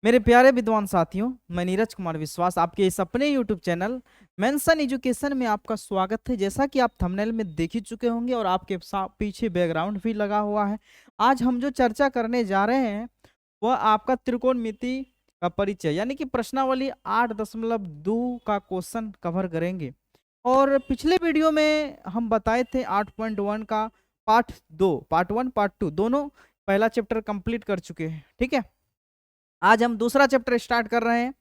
मेरे प्यारे विद्वान साथियों, मैं नीरज कुमार विश्वास आपके इस अपने YouTube चैनल मेंशन एजुकेशन में आपका स्वागत है। जैसा कि आप थंबनेल में देख ही चुके होंगे और आपके पीछे बैकग्राउंड भी लगा हुआ है। आज हम जो चर्चा करने जा रहे हैं वह आपका त्रिकोणमिति का परिचय यानी कि प्रश्नावली 8.2 का क्वेश्चन कवर करेंगे। और पिछले वीडियो में हम बताए थे 8.1 का पार्ट 1 पार्ट 2 दोनों पहला चैप्टर कंप्लीट कर चुके हैं। ठीक है, आज हम दूसरा चैप्टर स्टार्ट कर रहे हैं।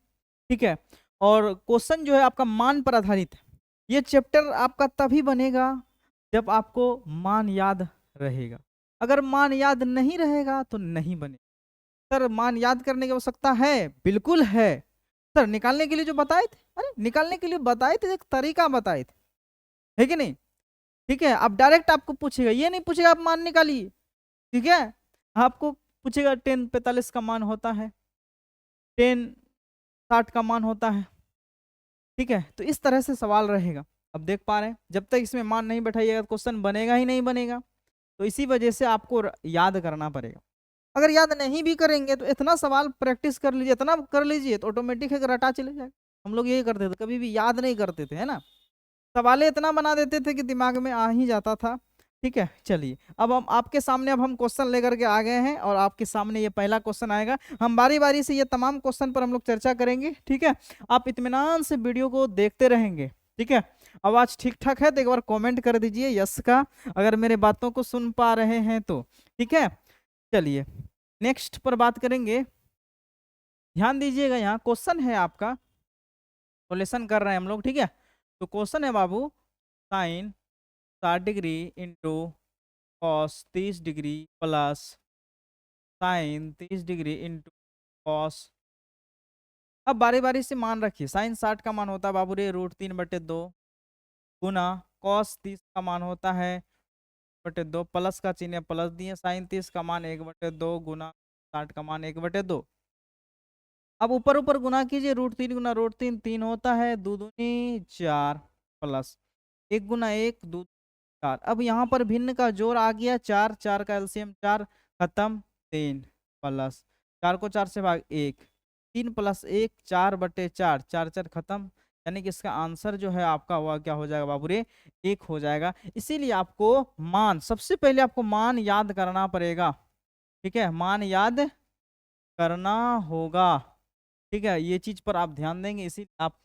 ठीक है, और क्वेश्चन जो है आपका मान पर आधारित है। ये चैप्टर आपका तभी बनेगा जब आपको मान याद रहेगा। अगर मान याद नहीं रहेगा तो नहीं बनेगा। सर, मान याद करने की आवश्यकता है? बिल्कुल है सर। निकालने के लिए जो बताए थे, अरे निकालने के लिए बताए थे, एक तरीका बताए थे, है कि नहीं? ठीक है, अब डायरेक्ट आपको पूछेगा, ये नहीं पूछेगा आप मान निकालिए। ठीक है, आपको पूछेगा 10 45 का मान होता है, 10 60 का मान होता है। ठीक है, तो इस तरह से सवाल रहेगा। अब देख पा रहे हैं, जब तक इसमें मान नहीं बैठाइएगा तो क्वेश्चन बनेगा ही नहीं बनेगा। तो इसी वजह से आपको याद करना पड़ेगा। अगर याद नहीं भी करेंगे तो इतना सवाल प्रैक्टिस कर लीजिए, इतना कर लीजिए तो ऑटोमेटिक है रटा चले जाएगा। हम लोग यही करते थे, कभी भी याद नहीं करते थे, है ना। सवाले इतना बना देते थे कि दिमाग में आ ही जाता था। ठीक है, चलिए अब हम आपके सामने अब हम क्वेश्चन लेकर के आ गए हैं और आपके सामने ये पहला क्वेश्चन आएगा। हम बारी बारी से ये तमाम क्वेश्चन पर हम लोग चर्चा करेंगे। ठीक है, आप इत्मीनान से वीडियो को देखते रहेंगे। ठीक है, आवाज ठीक ठाक है तो एक बार कमेंट कर दीजिए यस का, अगर मेरे बातों को सुन पा रहे हैं तो। ठीक है, चलिए नेक्स्ट पर बात करेंगे। ध्यान दीजिएगा, यहाँ क्वेश्चन है आपका, सोल्यूशन कर रहे हैं हम लोग। ठीक है, तो क्वेश्चन है बाबू, sine 60 degree into cos 30 degree plus sine 30 degree into cos. अब बारी बारी से मान रखिए। साइन 60 का मान होता है बाबू रे √3/2 गुना कॉस 30 का मान होता है √2, प्लस का चिन्ह प्लस दिए, साइन 30 का मान 1/2 गुना 60 का मान 1/2। अब ऊपर ऊपर गुना कीजिए, √3 गुना √3 3 होता है, 2 दूनी 4 प्लस 1 गुना 1 2 4। अब यहाँ पर भिन्न का जोड़ आ गया 4, 4 का एलसीएम 4, खत्म 3 प्लस 4 को 4 से भाग 1, 3 प्लस 1 4/4, 4 4 खत्म। यानी कि इसका आंसर जो है आपका हुआ क्या हो जाएगा बाबू रे, 1 हो जाएगा। इसीलिए आपको मान, सबसे पहले आपको मान याद करना पड़ेगा। ठीक है, मान याद करना होगा। ठीक है, ये चीज पर आप ध्यान देंगे, इसी आप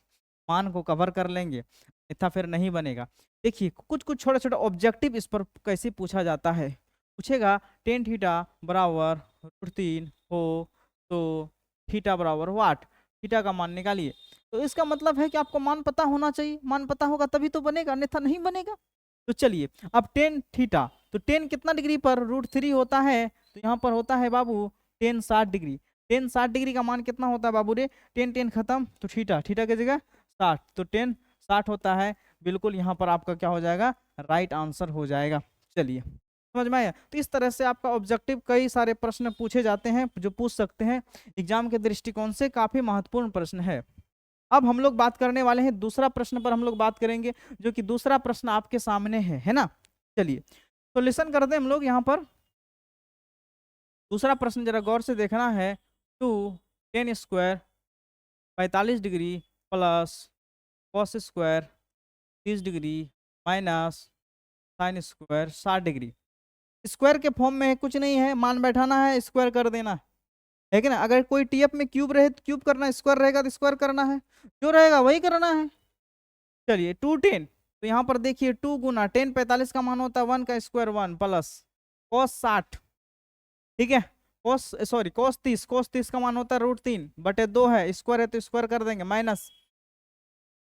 मान को कवर कर लेंगे, इतना फिर नहीं बनेगा। देखिए कुछ कुछ छोटा छोटा ऑब्जेक्टिव इस पर कैसे पूछा जाता है। पूछेगा टेन थीटा बराबर √3 हो तो थीटा बराबर वाट, थीटा का मान निकालिए। तो इसका मतलब है कि आपको मान पता होना चाहिए, मान पता होगा तभी तो बनेगा, अन्यथा नहीं बनेगा। तो चलिए, अब टेन थीटा, तो टेन कितना डिग्री पर √3 होता है, तो यहाँ पर होता है बाबू टेन 60 डिग्री। टेन 60 डिग्री का मान कितना होता है बाबू रे, टेन टेन खत्म, तो थीटा, थीटा की जगह 60, तो टेन 60 होता है। बिल्कुल यहाँ पर आपका क्या हो जाएगा, राइट आंसर हो जाएगा। चलिए समझ में आया। तो इस तरह से आपका ऑब्जेक्टिव कई सारे प्रश्न पूछे जाते हैं, जो पूछ सकते हैं एग्जाम के दृष्टिकोण से, काफी महत्वपूर्ण प्रश्न है। अब हम लोग बात करने वाले हैं दूसरा प्रश्न पर, हम लोग बात करेंगे, जो कि दूसरा प्रश्न आपके सामने है ना। चलिए सॉल्यूशन करते हैं हम लोग यहाँ पर। दूसरा प्रश्न जरा गौर से देखना है। 2 10² 45 degree plus cos square 30 degree minus sine square 60 degree. Square के फॉर्म में है, कुछ नहीं है, मान बैठाना है, स्क्वायर कर देना है कि ना। अगर कोई टीएफ में क्यूब रहे तो क्यूब करना, स्क्वायर रहेगा तो स्क्वायर करना है, जो रहेगा वही करना है। चलिए 2 10, तो यहाँ पर देखिए 2 गुना 10 45 का मान होता है 1 का स्क्वायर 1 प्लस कॉस 60। ठीक है, कॉस 30 का मान होता है √3/2 है, स्क्वायर है तो स्क्वायर कर देंगे, minus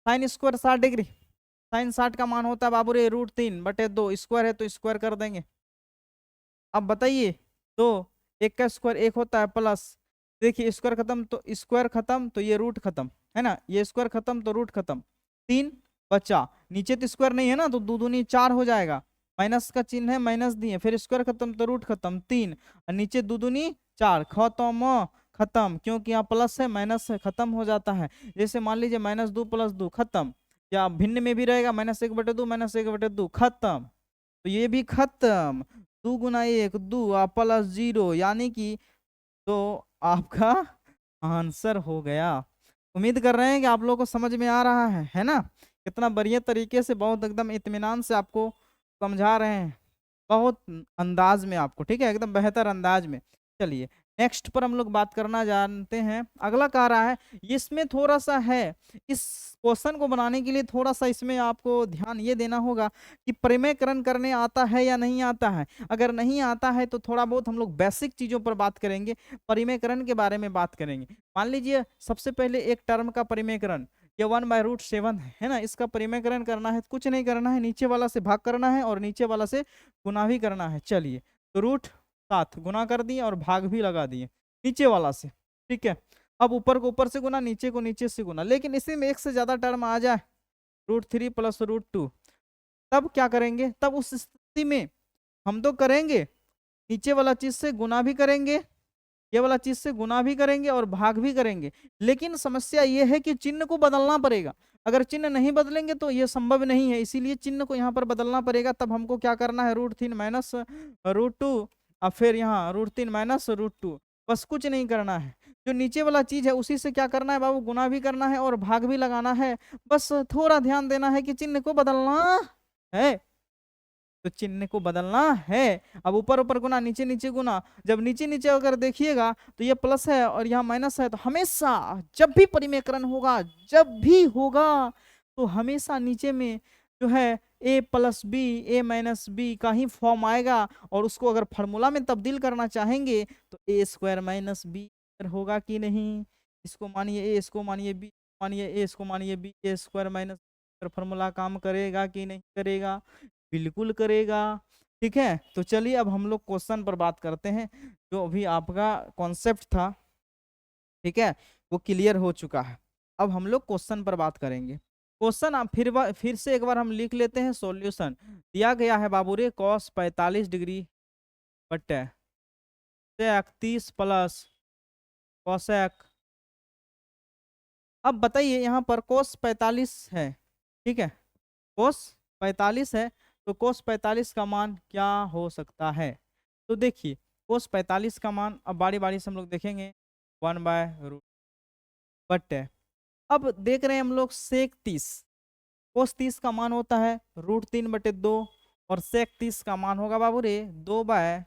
sine square 60 degree. Sine 60 का मान होता है बाबू रे √3/2, स्क्वायर है तो स्क्वायर कर देंगे। अब बताइए, दो, एक का स्क्वायर एक होता है, प्लस देखिए स्क्वायर खत्म तो स्क्वायर खत्म, तो ये रूट खत्म, है ना, ये स्क्वायर खत्म तो रूट खत्म, 3 बचा। नीचे तो स्क्वायर नहीं है ना, तो 2 दूनी 4 हो जाएगा, माइनस का चिन्ह है, माइनस दिए, फिर स्क्वायर खत्म तो रूट खत्म 3, और नीचे 2 दूनी 4, खत्म खत्म, क्योंकि यहाँ प्लस है माइनस है, खत्म हो जाता है। जैसे मान लीजिए -2 + 2 खत्म, या भिन्न में भी रहेगा -1/2 -1/2 खत्म, तो ये भी खत्म। 2 गुना 1 2 प्लस 0, यानी कि तो आपका आंसर हो गया। उम्मीद कर रहे हैं कि आप लोगों को समझ में आ रहा है ना? कितना बढ़िया तरीके से, बहुत एकदम इत्मीनान से आपको समझा रहे हैं, बहुत अंदाज में आपको, ठीक है, एकदम बेहतर अंदाज में। चलिए नेक्स्ट पर हम लोग बात करना जानते हैं। अगला कह रहा है, इसमें थोड़ा सा है, इस क्वेश्चन को बनाने के लिए थोड़ा सा इसमें आपको ध्यान ये देना होगा कि परिमेयकरण करने आता है या नहीं आता है। अगर नहीं आता है तो थोड़ा बहुत हम लोग बेसिक चीजों पर बात करेंगे, परिमेयकरण के बारे में बात करेंगे। मान लीजिए सबसे पहले एक टर्म का परिमेयकरण, ये 1/√7 है ना, इसका परिमेयकरण करना है, कुछ नहीं करना है, नीचे वाला से भाग करना है और नीचे वाला से गुना भी करना है। चलिए तो √7 गुना कर दिए और भाग भी लगा दिए नीचे वाला से, ठीक है। अब ऊपर को ऊपर से गुना, नीचे को नीचे से गुना, लेकिन इसी में एक से ज्यादा टर्म आ जाए, √3 + √2, तब क्या करेंगे? तब उस स्थिति में हम तो करेंगे, नीचे वाला चीज से गुना भी करेंगे, ये वाला चीज से गुना भी करेंगे और भाग भी करेंगे, लेकिन समस्या ये है कि चिन्ह को बदलना पड़ेगा। अगर चिन्ह नहीं बदलेंगे तो ये संभव नहीं है, इसीलिए चिन्ह को यहाँ पर बदलना पड़ेगा। तब हमको क्या करना है, √3 - √2, और फिर यहाँ √3 - √2, बस कुछ नहीं करना है। जो नीचे वाला चीज है उसी से क्या करना है बाबू, गुना भी करना है और भाग भी लगाना है। बस थोड़ा ध्यान देना है कि चिन्ह को बदलना है, तो चिन्ह को बदलना है। अब ऊपर ऊपर गुना, नीचे नीचे गुना, जब नीचे नीचे अगर देखिएगा तो ये प्लस है और यहाँ माइनस है, तो हमेशा जब भी परिमेयकरण होगा, जब भी होगा, तो हमेशा नीचे में जो है a+b a-b का ही फॉर्म आएगा। और उसको अगर फार्मूला में तब्दील करना चाहेंगे तो a² - b होगा कि नहीं। इसको मानिए a, इसको मानिए b, मानिए a, इसको मानिए b, a² - फार्मूला काम करेगा कि नहीं करेगा? बिल्कुल करेगा। ठीक है, तो चलिए अब हम लोग क्वेश्चन पर बात करते हैं। जो अभी आपका कॉन्सेप्ट था, ठीक है, वो क्लियर हो चुका है। अब हम लोग क्वेश्चन पर बात करेंगे। क्वेश्चन आप फिर से एक बार हम लिख लेते हैं। सॉल्यूशन दिया गया है बाबू रे, cos 45 डिग्री बटे sec 30 प्लस cosec। अब बताइए यहाँ पर cos 45 है, ठीक है, cos 45 है, तो cos 45 का मान क्या हो सकता है? तो देखिए cos 45 का मान अब बारी बारी से हम लोग देखेंगे, 1/√, बटे अब देख रहे हैं हम लोग sec 30, cos 30 का मान होता है √3/2 और sec 30 का मान होगा बाबू रे 2/,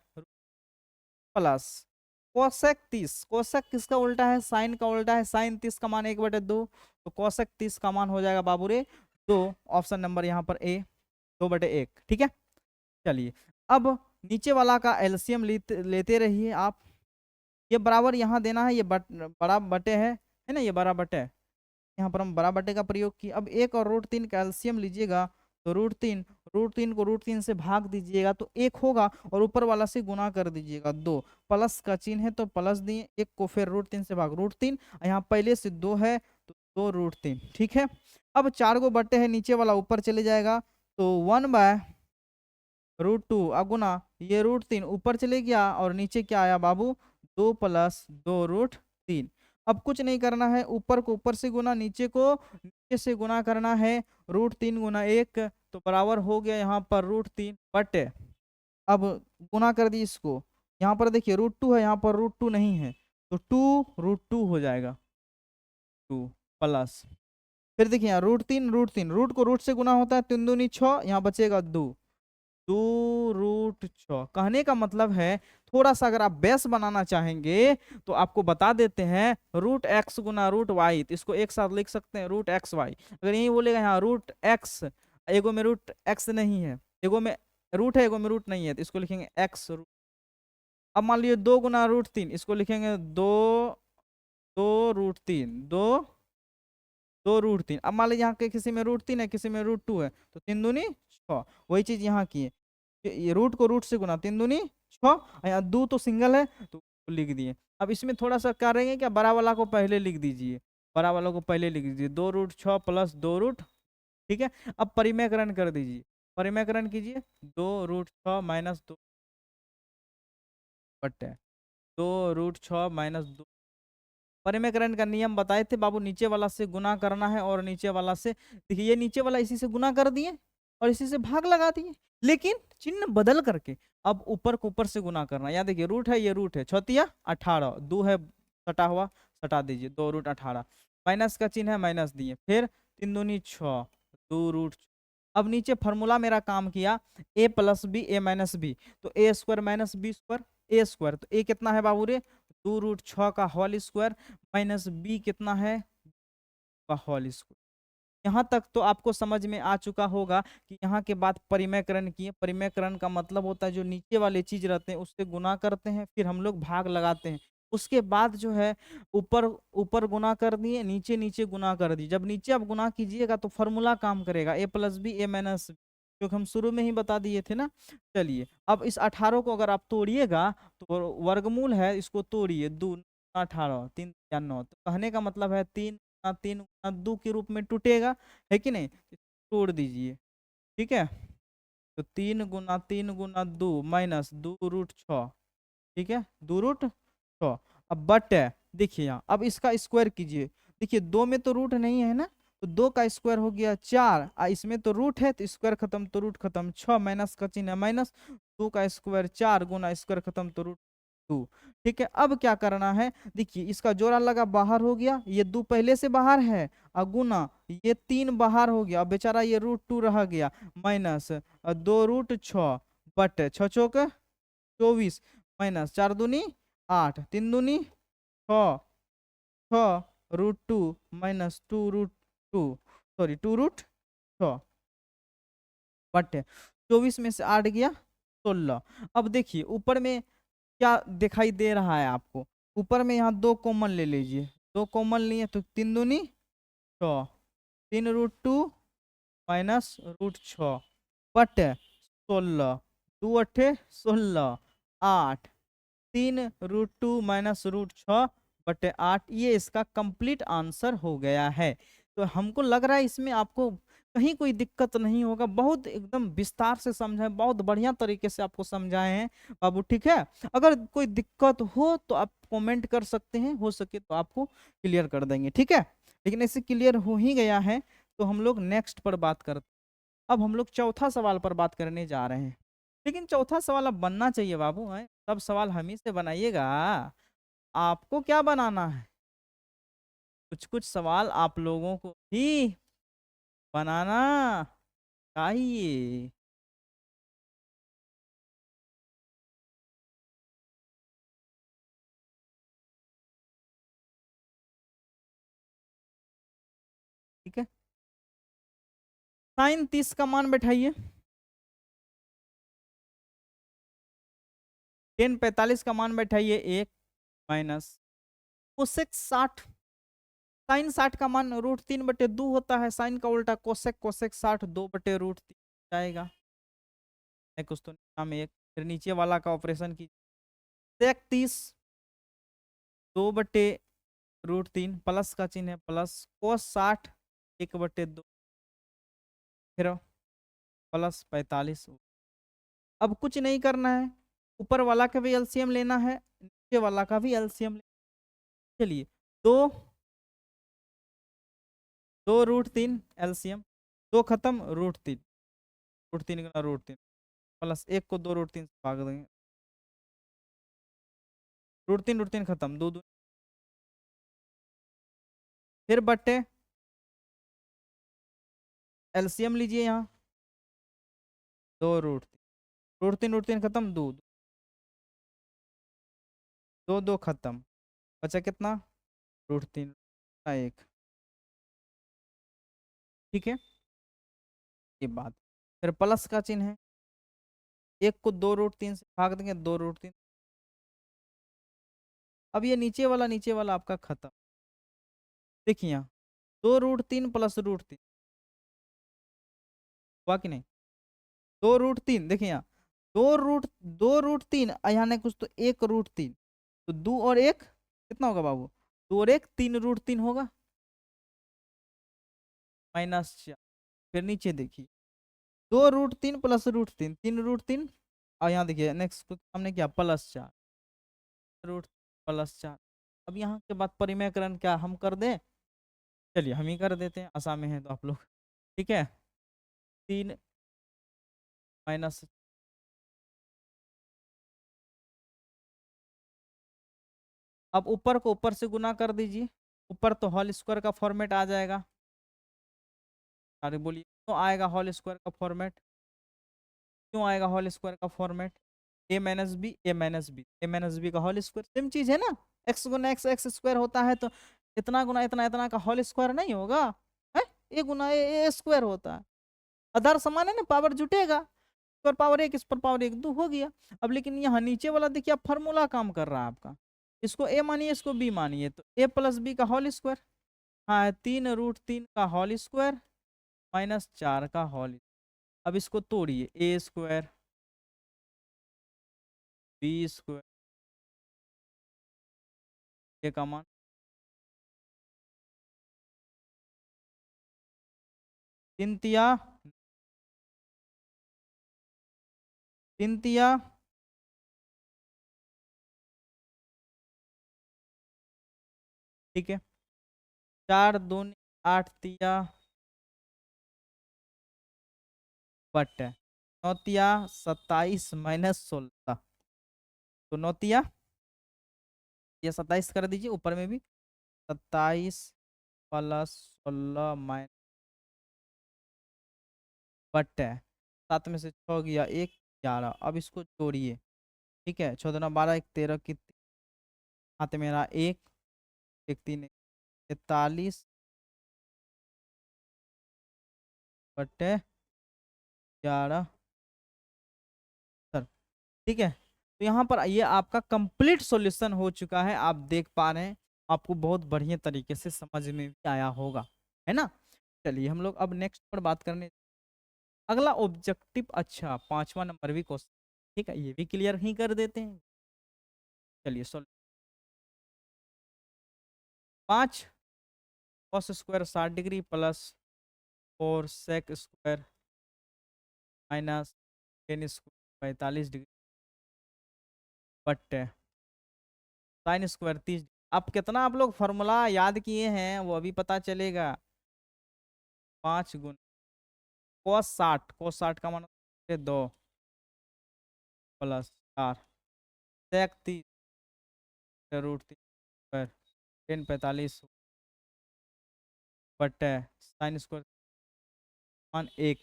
प्लस कोसेक 30, कोसेक किसका उल्टा है, साइन का उल्टा है, साइन 30 का मान 1/2, तो कोसेक 30 का मान हो जाएगा बाबू रे 2। ऑप्शन नंबर यहाँ पर ए, 2/1, ठीक है। चलिए अब नीचे वाला का एलसीएम लेते रहिए आप। ये बराबर यहाँ देना है, ये बड़ा बटे है ना, ये बड़ा बटे, यहाँ पर हम बड़ा बटे का प्रयोग किए। अब 1 और √3 का एलसीएम लीजिएगा, तो √3 को √3 से भाग दीजिएगा तो 1 होगा, और ऊपर वाला से गुना कर दीजिएगा 2, प्लस का चिन्ह है तो प्लस दिए, 1 को फिर √3 से भाग √3, यहाँ पहले से 2 है तो 2√3, ठीक है। अब 4 को बटे है, नीचे वाला ऊपर चले जाएगा, तो 1/√2 अगुना ये √3 ऊपर चले गया और नीचे क्या आया बाबू, 2 + 2√3। अब कुछ नहीं करना है, ऊपर को ऊपर से गुना, नीचे को नीचे से गुना करना है, √3 × 1 तो बराबर हो गया यहाँ पर √3 बटे, अब गुना कर दी इसको, यहाँ पर देखिए √2 है, यहाँ पर √2 नहीं है, तो 2√2 हो जाएगा, 2 प्लस, फिर देखिए यहाँ √3 रूट को रूट से गुना होता है, 3 दूनी 6, यहाँ बचेगा 2√6। कहने का मतलब है थोड़ा सा अगर आप बेस बनाना चाहेंगे तो आपको बता देते हैं √x × √y, तो इसको एक साथ लिख सकते हैं √xy। अगर यही बोलेगा यहाँ √x, एगो में √x नहीं है, एगो में रूट है, एगो में रूट नहीं है, तो इसको लिखेंगे x। अब मान लीजिए 2 × √3, इसको लिखेंगे 2√3, 2√3। अब मान लीजिए यहाँ के किसी में √3 है, किसी में √2 है, तो 3 दूनी 6, वही चीज यहाँ की है, ये रूट को रूट से गुना, 3 दूनी 6, यहाँ 2 तो सिंगल है तो लिख दिए। अब इसमें थोड़ा सा क्या रहेंगे, क्या बड़ा वाला को पहले लिख दीजिए, बड़ा वाला को पहले लिख दीजिए, 2√6 + 2√, ठीक है। अब परिमेयकरण कर दीजिए, परिमेयकरण कीजिए, 2√6 - 2 बटे 2√6 - 2। परिमेयकरण का नियम बताए थे बाबू, नीचे वाला से गुना करना है और नीचे वाला से, देखिए ये नीचे वाला इसी से गुना कर दिए और इसी से भाग लगा दिए, लेकिन चिन्ह बदल करके अब ऊपर को ऊपर से गुना करना। यहाँ देखिए रूट है, ये रूट है, 6 × 18, 2 है सटा हुआ हटा दीजिए, 2√18 माइनस का चिन्ह है, माइनस दिए, फिर 3 दूनी 6, 2√। अब नीचे फॉर्मूला मेरा काम किया, a plus B A minus B, तो A square minus B square A square, तो ए कितना है बाबू रे, 2√6 का होल स्क्वायर माइनस बी कितना है का होल स्क्वायर। यहाँ तक तो आपको समझ में आ चुका होगा कि यहाँ के बाद परिमेयकरण किए। परिमेयकरण का मतलब होता है जो नीचे वाले चीज रहते हैं उससे गुना करते हैं, फिर हम लोग भाग लगाते हैं। उसके बाद जो है ऊपर ऊपर गुना कर दिए, नीचे नीचे गुना कर दिए। जब नीचे आप गुना कीजिएगा तो फॉर्मूला काम करेगा, ए plus B A minus B, क्योंकि हम शुरू में ही बता दिए थे ना। चलिए अब इस 18 को अगर आप तोड़िएगा तो वर्गमूल है, इसको तोड़िए, 2 18 3 या 9, तो कहने का मतलब है 3 के रूप में टूटेगा, है कि नहीं, तोड़ दीजिए। ठीक है, तो 3 × 3 × 2 माइनस 2√6, ठीक है, 2√6। अब बट है, देखिए यहाँ, अब इसका स्क्वायर कीजिए, देखिए 2 में तो रूट नहीं है ना, तो 2 का स्क्वायर हो गया 4, इसमें तो रूट है तो स्क्वायर खत्म तो रूट खत्म, 6 माइनस का चिन्ह है माइनस, 2 का स्क्वायर 4 गुना स्क्वायर खत्म तो रूट 2। ठीक है, अब क्या करना है, देखिए इसका जोड़ा लगा बाहर हो गया, ये 2 पहले से बाहर है, और गुना ये 3 बाहर हो गया, अब बेचारा ये √2 रह गया, माइनस 2√6 बट 6 चौक 24 माइनस 4 दूनी 8, 3 दूनी 6, 6√2 माइनस 2√2, सॉरी 2√6 बट 24 में से 8 गया 16। अब देखिए ऊपर में क्या दिखाई दे रहा है आपको, ऊपर में यहाँ 2 कॉमन ले लीजिए, 2 कॉमन लिए तो 3 दूनी 6, 3√2 माइनस √6 बट 16, 2 8 16, 8, 3√2 माइनस √6 बटे 8, ये इसका कंप्लीट आंसर हो गया है। तो हमको लग रहा है इसमें आपको कहीं कोई दिक्कत नहीं होगा, बहुत एकदम विस्तार से समझाए, बहुत बढ़िया तरीके से आपको समझाए हैं बाबू। ठीक है, अगर कोई दिक्कत हो तो आप कमेंट कर सकते हैं, हो सके तो आपको क्लियर कर देंगे। ठीक है, लेकिन ऐसे क्लियर हो ही गया है तो हम लोग नेक्स्ट पर बात करते। अब हम लोग चौथा सवाल पर बात करने जा रहे हैं, लेकिन चौथा सवाल अब बनना चाहिए बाबू, है सब सवाल हम ही से बनाइएगा, आपको क्या बनाना है, कुछ कुछ सवाल आप लोगों को ही बनाना चाहिए। ठीक है, साइन 30 का मान बैठाइए, टेन 45 का मान बैठाइए, 1 माइनस कोसेक 60, साइन 60 का मान √3/2 होता है, साइन का उल्टा कोसेक, कोसेक 60 2/√3 जाएगा, कुछ तो नाम 1, फिर नीचे वाला का ऑपरेशन की, सेक 30 2/√3 प्लस का चिन्ह है प्लस, कोस 60 1/2, फिर प्लस 45। अब कुछ नहीं करना है, ऊपर वाला का भी एलसीएम लेना है, नीचे वाला का भी एलसीएम लेना है। चलिए, दो 2√3 एलसीएम, 2 खत्म √3, √3 प्लस 1 को 2√3 से भाग देंगे, √3 खत्म, 2 2, फिर बट्टे एलसीएम लीजिए यहाँ, 2√3, √3 खत्म, 2 2 2 खत्म, बचा कितना, √3 1। ठीक है, ये बात, फिर प्लस का चिन्ह है, 1 को 2√3 से भाग देंगे, 2√3। अब ये नीचे वाला आपका खत्म, देखिए यहाँ 2√3 प्लस √3 हुआ कि नहीं, 2√3, देखिए यहाँ 2√3, यहाँ नहीं कुछ तो 1√3, तो 2 और 1 कितना होगा बाबू, 2 और 1 3√3 होगा, -4। फिर नीचे देखिए 2√3 प्लस √3 3√3, और यहाँ देखिए नेक्स्ट हमने क्या +4 √+4। अब यहाँ के बाद परिमेयकरण क्या हम कर दें, चलिए हम ही कर देते हैं, आसाम में है तो आप लोग। ठीक है, 3 माइनस, अब ऊपर को ऊपर से गुना कर दीजिए, ऊपर तो होल स्क्वायर का फॉर्मेट आ जाएगा। अरे बोलिए क्यों आएगा होल स्क्वायर का फॉर्मेट, क्यों आएगा होल स्क्वायर का format? A minus B, A minus B, A minus B का होल स्क्वायर सेम चीज है ना। एक्स गुना एक्स एक्स स्क्वायर होता है, तो इतना गुना इतना इतना का होल स्क्वायर नहीं होगा है? ए गुना ए स्क्वायर होता है। आधार समान है ना, पावर जुटेगा। इस पर पावर एक, इस पर पावर एक, दो हो गया। अब लेकिन यहाँ नीचे वाला देखिए, अब फॉर्मूला काम कर रहा है आपका। इसको ए मानिए, इसको बी मानिए, तो ए प्लस बी का होल स्क्वायर। हाँ, 3√3 का होल स्क्वायर माइनस 4 का होल। अब इसको तोड़िए, ए स्क्वायर बी स्क्वायर, ये का मान 3 तिया 3 तिया 4 दूनी 8 तिया बट 9 तिया 27 माइनस 16, तो 9 तिया ये 27 कर दीजिए, ऊपर में भी 27 प्लस 16 माइनस बट 7 में से 6 गया 1, 11। अब इसको जोड़िए, ठीक है, 14 12 1 13 की हाथ मेरा 1 1 3 43 बटे 11 सर। ठीक है, तो यहाँ पर ये आपका कंप्लीट सॉल्यूशन हो चुका है, आप देख पा रहे हैं, आपको बहुत बढ़िया तरीके से समझ में भी आया होगा, है ना। चलिए हम लोग अब नेक्स्ट पर बात करने, अगला ऑब्जेक्टिव, अच्छा 5वां नंबर भी क्वेश्चन, ठीक है, ये भी क्लियर ही कर देते हैं। चलिए solve, 5 cos² 60 degree plus 4 sec² minus 10² 45 degree but sin² 30। अब कितना आप लोग फॉर्मूला याद किए हैं वो अभी पता चलेगा। 5 गुना cos 60 का मान 2 प्लस 4 sec 30 √3 10 45 बट sin² मान 1।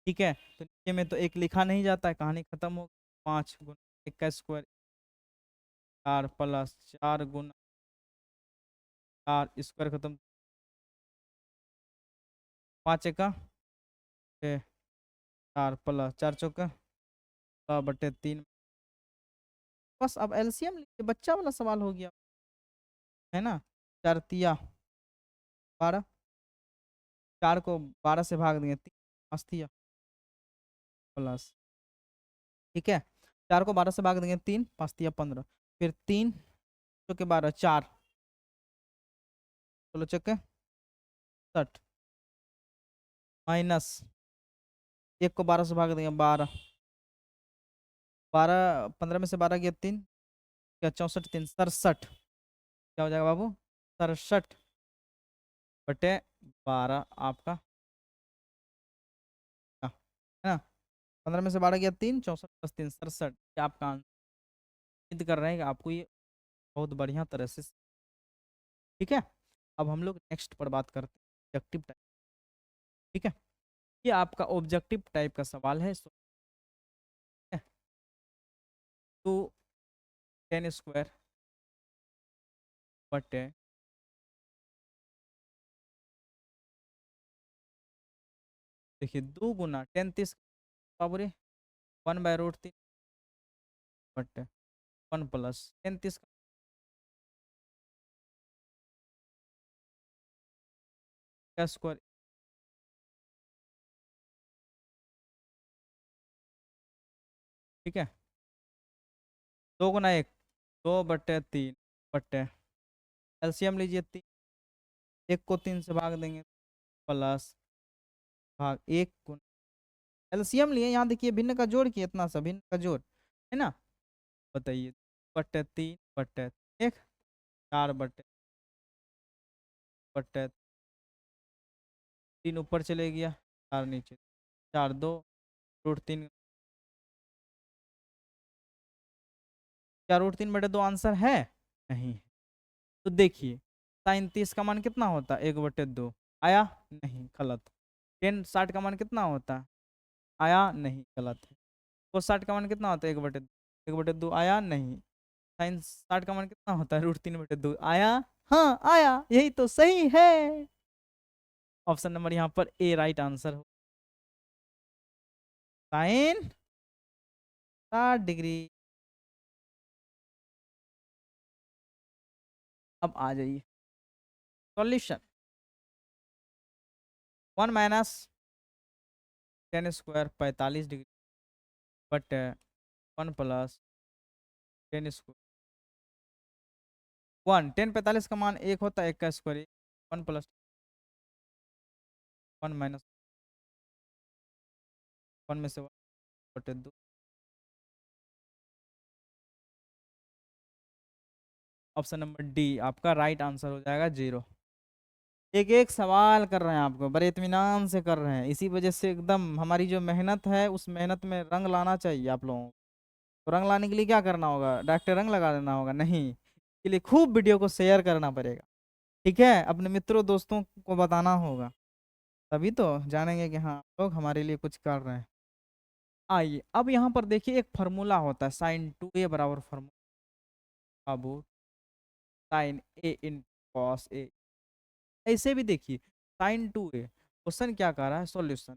ठीक है, तो नीचे में तो एक लिखा नहीं जाता है, कहानी खत्म हो। 5 गुना 1 का स्क्वायर 4 प्लस 4 गुना 4 स्क्वायर खत्म, 5 1 4 प्लस 4 चौका 6/3। बस अब एलसीएम लीजिए, बच्चा वाला सवाल हो गया, है ना। 4 तिया 12, 4 को 12 से भाग देंगे 3 5 तिया प्लस, ठीक है, 4 को 12 से भाग देंगे 3 5 तिया 15, फिर 3 चौके 12 4 16 चौके 60 माइनस 1 को 12 से भाग देंगे 12, 12 15 में से 12 गया 3 क्या 64 3 67, क्या हो जाएगा बाबू 67/12 आपका, है ना। 15 में से 12 गया 3, 64 प्लस 3 67, ये आपका आंसर। उम्मीद कर रहे हैं कि आपको ये बहुत बढ़िया तरह से, ठीक है। अब हम लोग नेक्स्ट पर बात करते हैं ऑब्जेक्टिव टाइप, ठीक है। ये आपका ऑब्जेक्टिव टाइप का सवाल है, सो 2 10² बटे देखिए 2 गुना 10 30 बाबूरे 1/√3 बटे 1 प्लस 10 30 का स्क्वायर, ठीक है। 2 गुना 1 2/3 बटे एलसीएम लीजिए 3, 1 को 3 से भाग देंगे प्लस भाग 1 गुना एलसीएम लिए, यहाँ देखिए भिन्न का जोड़ किया, इतना सा भिन्न का जोड़, है ना। बताइए 2/3 बटे 1 4/3 ऊपर चले गया 4 नीचे 4 2 √3, क्या √3/2 आंसर है? नहीं, तो देखिए साइन 30 का मान कितना होता है, 1/2 आया, नहीं गलत। टेन 60 का मान कितना होता है, आया, नहीं गलत है। कोस 60 का मान कितना होता है, 1/2 आया, नहीं। साइन 60 का मान कितना होता है, √3/2 आया, हाँ आया, यही तो सही है। ऑप्शन नंबर यहाँ पर ए राइट आंसर हो। Sine 60 degree. अब आ जाइए solution. 1 - tan² 45 degree but 1 + tan²। 1 tan 45 का मान 1 होता है, 1 का स्क्वायर 1 + 1 में से 1/2। ऑप्शन नंबर डी आपका राइट आंसर हो जाएगा 0। एक एक सवाल कर रहे हैं आपको, बड़े इत्मीनान से कर रहे हैं, इसी वजह से एकदम हमारी जो मेहनत है उस मेहनत में रंग लाना चाहिए आप लोगों को। तो रंग लाने के लिए क्या करना होगा, डॉक्टर रंग लगा देना होगा, नहीं, इसके लिए खूब वीडियो को शेयर करना पड़ेगा। ठीक है, अपने मित्रों दोस्तों को बताना होगा, तभी तो जानेंगे कि हाँ लोग हमारे लिए कुछ कर रहे हैं। आइए अब यहाँ पर देखिए एक फार्मूला होता है sin 2a बराबर फार्मूला अब sin a in cos a। ऐसे भी देखिए sin 2a, क्वेश्चन क्या कह रहा है, सॉल्यूशन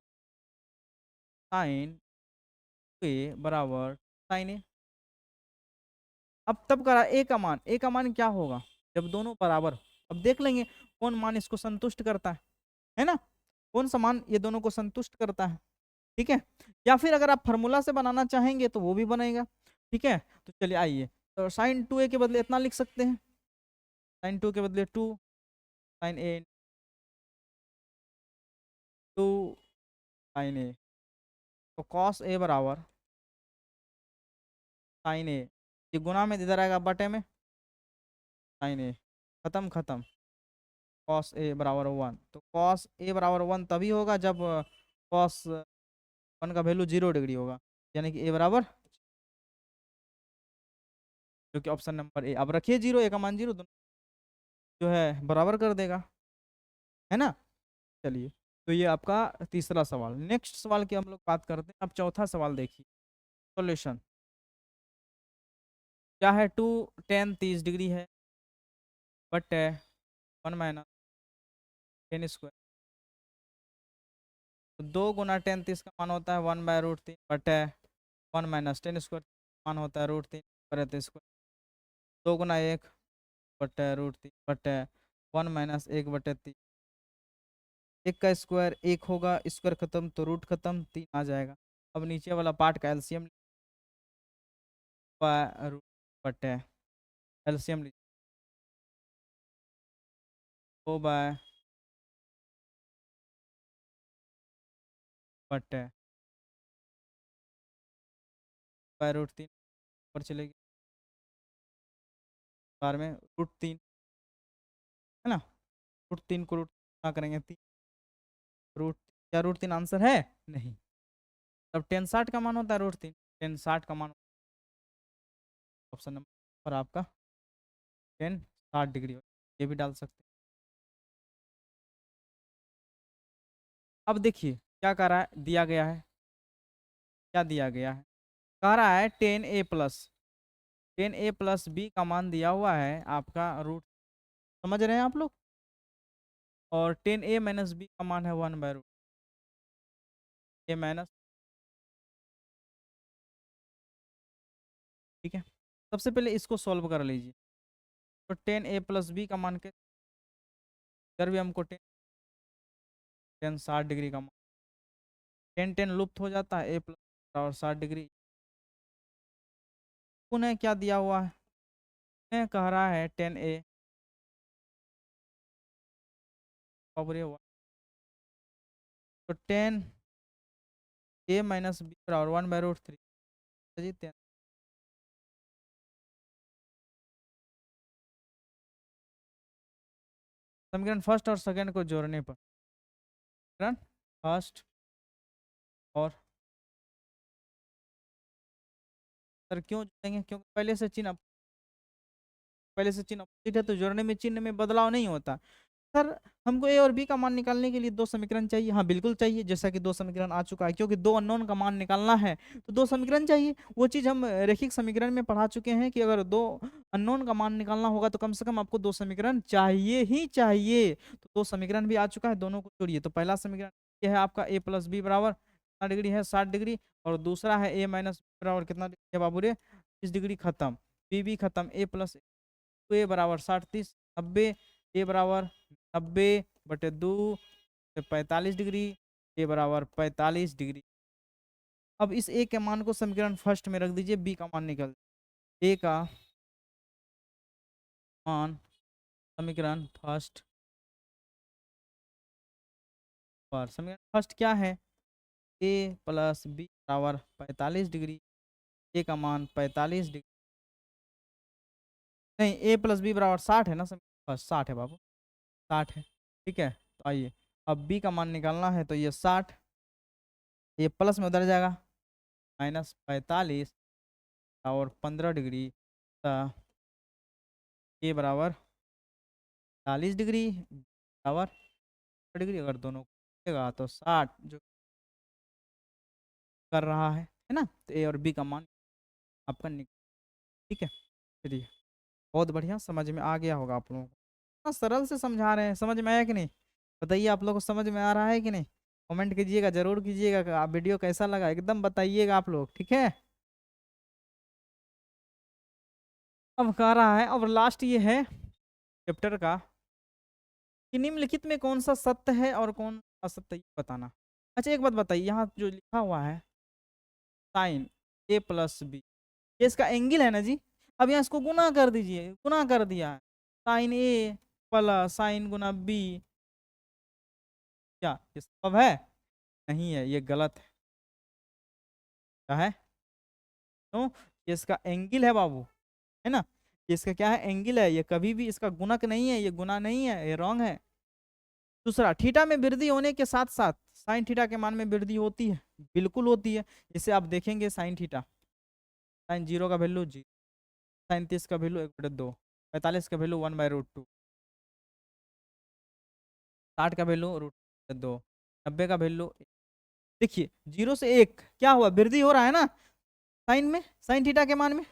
sin 2a बराबर sin a। अब तब करा ए का मान क्या होगा, जब दोनों बराबर हो। अब देख लेंगे कौन मान इसको संतुष्ट करता है ना, कौन सा मान ये दोनों को संतुष्ट करता है। ठीक है, या फिर अगर आप फार्मूला से बनाना चाहेंगे तो वो भी बनेगा। ठीक है, तो चलिए आइए, तो sin 2a के बदले इतना लिख सकते हैं, sin 2 के बदले 2 sin a 2 sin a। तो cos a बराबर sin a, ये गुना में इधर आएगा बटे में sin a, खत्म खत्म। cos a बराबर 1, तो cos a बराबर 1 तभी होगा जब cos 1 का वैल्यू 0 डिग्री होगा, यानी कि a बराबर, जो कि ऑप्शन नंबर ए। अब रखिए 0, a का मान 0, दोनों जो है बराबर कर देगा, है ना। चलिए, तो ये आपका तीसरा सवाल। नेक्स्ट सवाल की हम लोग बात करते हैं। अब चौथा सवाल देखिए, सॉल्यूशन क्या है, 2 tan 30 डिग्री है बट 1 - tan² तो 2 × tan 30 का मान होता है 1/√3 बट 1 - tan² मान होता है √3/² 2 × 1 बटे √3 बटे 1 - 1/3। 1 का स्क्वायर 1 होगा, स्क्वायर खत्म तो रूट खत्म, 3 आ जाएगा। अब नीचे वाला पार्ट का एलसीएम रूट बटे एलसीएम लीजिए 2 बटे √3 पर चलेगी, बार में √3 है ना, √3 को रूट क्या करेंगे, 3 रूट, क्या √3 आंसर है, नहीं। तब tan 60 का मान होता है √3, tan 60 का मान ऑप्शन नंबर पर आपका tan 60 डिग्री, ये भी डाल सकते हैं। अब देखिए क्या कर रहा है, दिया गया है, क्या दिया गया है, कह रहा है 10a + b का मान दिया हुआ है आपका रूट, समझ रहे हैं आप लोग, और 10a - b का मान है 1/√a-, ठीक है। सबसे पहले इसको सॉल्व कर लीजिए, तो 10a + b का मान के इधर भी हमको tan 60 डिग्री का मान, 10 लुप्त हो जाता है, a+ और 60 डिग्री। उन्हें क्या दिया हुआ है, उन्हें कह रहा है 10a और ये 1, तो 10a - b बराबर 1/√3 जी 10। समीकरण फर्स्ट और सेकंड को जोड़ने पर, समीकरण फर्स्ट और, सर क्यों जोड़ेंगे, क्योंकि पहले से चिन्ह पहले से चिन्ह अपोजिट है तो जोड़ने में चिन्ह में बदलाव नहीं होता। सर हमको ए और बी का मान निकालने के लिए 2 समीकरण चाहिए। हाँ बिल्कुल चाहिए, जैसा कि 2 समीकरण आ चुका है, क्योंकि 2 अननोन का मान निकालना है तो 2 समीकरण चाहिए। वो चीज़ हम रैखिक समीकरण में पढ़ा चुके हैं कि अगर 2 अननोन का मान निकालना होगा तो कम से कम आपको 2 समीकरण चाहिए ही चाहिए। तो 2 समीकरण भी आ चुका है, दोनों को जोड़िए। तो पहला समीकरण यह है आपका a प्लस बी बराबर कितना डिग्री है, 60 डिग्री। और दूसरा है a माइनस बी बराबर कितना डिग्री है बाबू रे, 30 डिग्री। खत्म, बी भी खत्म। a प्लस ए बराबर 60 30 90, ए बराबर 90/2 45 डिग्री, ए बराबर 45 डिग्री। अब इस ए के मान को समीकरण फर्स्ट में रख दीजिए, बी का मान निकल, ए का मान समीकरण फर्स्ट पर, समीकरण फर्स्ट क्या है, ए प्लस बी बराबर 45 डिग्री, ए का मान 45 डिग्री, नहीं ए प्लस बी बराबर 60 है ना, समीकरण फर्स्ट 60 है बाबू, 60 है। ठीक है, तो आइए अब बी का मान निकालना है, तो ये 60, ये प्लस में उधर जाएगा, -45 और 15 डिग्री, ए बराबर 40 डिग्री बराबर डिग्री। अगर दोनों को तो 60 जो कर रहा है ना, तो ए और बी का मान आपका निकल। ठीक है, चलिए बहुत बढ़िया, समझ में आ गया होगा आप लोगों को। हाँ, सरल से समझा रहे हैं, समझ में आया कि नहीं, बताइए आप लोगों को समझ में आ रहा है कि नहीं। कमेंट कीजिएगा, जरूर कीजिएगा कि आप वीडियो कैसा लगा, एकदम बताइएगा आप लोग। ठीक है, अब कह रहा है, अब लास्ट ये है चैप्टर का कि निम्नलिखित में कौन सा सत्य है और कौन असत्य, ये बताना। अच्छा एक बात बताइए, यहाँ जो लिखा हुआ है साइन ए प्लस बी, ये इसका एंगल है ना जी। अब यहाँ इसको गुना कर दीजिए, गुना कर दिया है, साइन ए प्लस साइन गुना बी, क्या ये संभव है? नहीं है, ये गलत है। क्या है? क्यों? ये इसका एंगल है बाबू, है ना, ये इसका क्या है, एंगल है। ये कभी भी इसका गुणक नहीं है, ये गुना नहीं है, ये रॉन्ग है। दूसरा, थीटा में वृद्धि होने के साथ साथ साइन थीटा के मान में वृद्धि होती है, बिल्कुल होती है। जैसे आप देखेंगे साइन थीटा, साइन 0 का वैल्यू 0, साइन 30 का वैल्यू 1/2, 45 का वैल्यू 1/√2, 60 का वैल्यू √2, 90 का वैल्यू, देखिए 0 से 1 क्या हुआ, वृद्धि हो रहा है ना साइन में, साइन थीटा के मान में।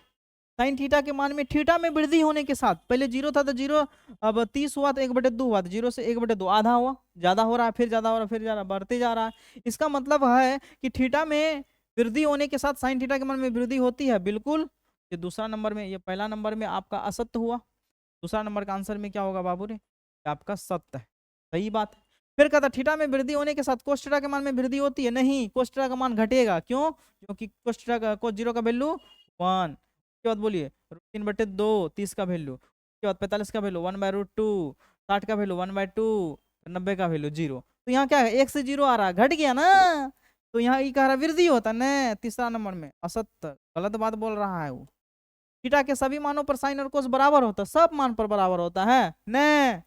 साइन थीटा के मान में थीटा में वृद्धि होने के साथ, पहले 0 था तो 0, अब 30 हुआ तो 1/2 हुआ, तो 0 से 1/2 आधा हुआ, ज्यादा हो रहा है, फिर ज्यादा हो रहा है, फिर ज्यादा बढ़ते जा रहा है। इसका मतलब है कि थीटा में वृद्धि होने के साथ साइन थीटा के मान में वृद्धि होती है, बिल्कुल। ये दूसरा नंबर में, ये पहला नंबर में आपका असत्य हुआ, दूसरा नंबर का आंसर में क्या होगा बाबू रे, आपका सत्य है, सही बात है। फिर कहता थीटा में वृद्धि होने के साथ कोस थीटा के मान में वृद्धि होती है, नहीं, कोस थीटा का मान घटेगा, क्यों, क्योंकि कोस थीटा का कोस 0 का वैल्यू 1, उसके बाद बोलिए 3/2 30 का वैल्यू, उसके बाद 45 का वैल्यू 1/√2, 60 का वैल्यू 1/2, 90 का वैल्यू 0। तो यहाँ क्या है, 1 से 0 आ रहा है, घट गया ना, तो यहाँ ये कह रहा वृद्धि होता न, तीसरा नंबर में असत्य, गलत बात बोल रहा है वो। थीटा के सभी मानों पर साइन और कोस बराबर होता है, सब मान पर बराबर होता है न,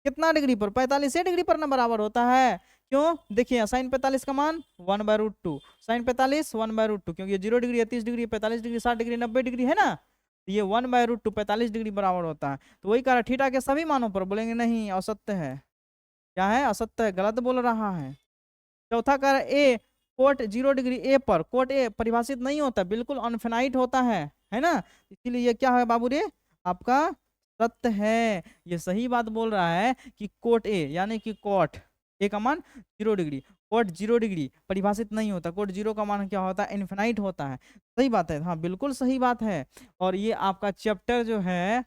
कितना डिग्री पर, 45 डिग्री पर ना बराबर होता है। क्यों, देखिए साइन 45 का मान 1/√2, साइन 45 1/√2, क्योंकि ये 0 डिग्री है, 30 डिग्री, 45 डिग्री, 60 डिग्री, 90 डिग्री है ना, तो ये 1/√2 45 डिग्री बराबर होता है। तो वही कह रहा थीटा के सभी मानों पर, बोलेंगे नहीं, असत्य है, क्या है, असत्य है, गलत बोल रहा है। चौथा कह रहा ए कोट 0 डिग्री ए पर, कोट ए परिभाषित नहीं होता, बिल्कुल अनफिनाइट होता है ना, इसीलिए ये क्या है बाबू रे, आपका सत्य है। ये सही बात बोल रहा है कि कोट ए यानी कि कोट ए का मान 0 डिग्री, कोट 0 डिग्री परिभाषित नहीं होता, कोट 0 का मान क्या होता है, इनफिनाइट होता है। सही बात है, हाँ बिल्कुल सही बात है। और ये आपका चैप्टर जो है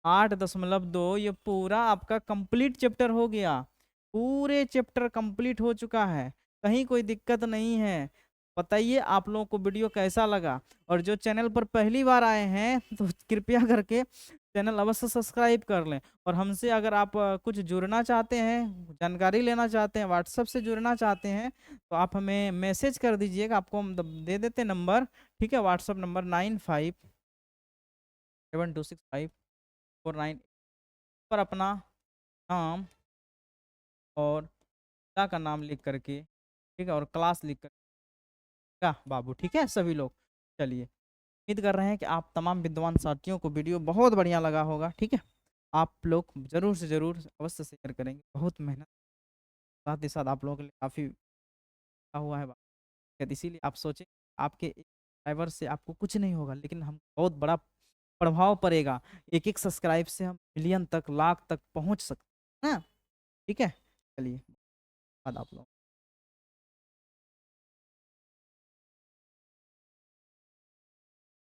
8.2, ये पूरा आपका कंप्लीट चैप्टर हो गया, पूरे चैप्टर कंप्लीट हो चुका है, कहीं कोई दिक्कत नहीं है। बताइए आप लोगों को वीडियो कैसा लगा, और जो चैनल पर पहली बार आए हैं तो कृपया करके चैनल अवश्य सब्सक्राइब कर लें। और हमसे अगर आप कुछ जुड़ना चाहते हैं, जानकारी लेना चाहते हैं, व्हाट्सएप से जुड़ना चाहते हैं, तो आप हमें मैसेज कर दीजिएगा, आपको हम दे देते नंबर। ठीक है, व्हाट्सएप नंबर 95726549 पर अपना नाम और पिता का नाम लिख करके, ठीक है, और क्लास लिख कर, क्या बाबू, ठीक है सभी लोग, चलिए। उम्मीद कर रहे हैं कि आप तमाम विद्वान साथियों को वीडियो बहुत बढ़िया लगा होगा। ठीक है, आप लोग ज़रूर से ज़रूर अवश्य शेयर करेंगे। बहुत मेहनत, साथ ही साथ आप लोगों के लिए काफ़ी हुआ है बात, इसीलिए आप सोचें आपके एक सब्सक्राइबर से आपको कुछ नहीं होगा, लेकिन हम बहुत बड़ा प्रभाव पड़ेगा। एक-एक सब्सक्राइब से हम मिलियन तक, लाख तक पहुँच सकते हैं ना? ठीक है? चलिए, धन्यवाद आप लोगों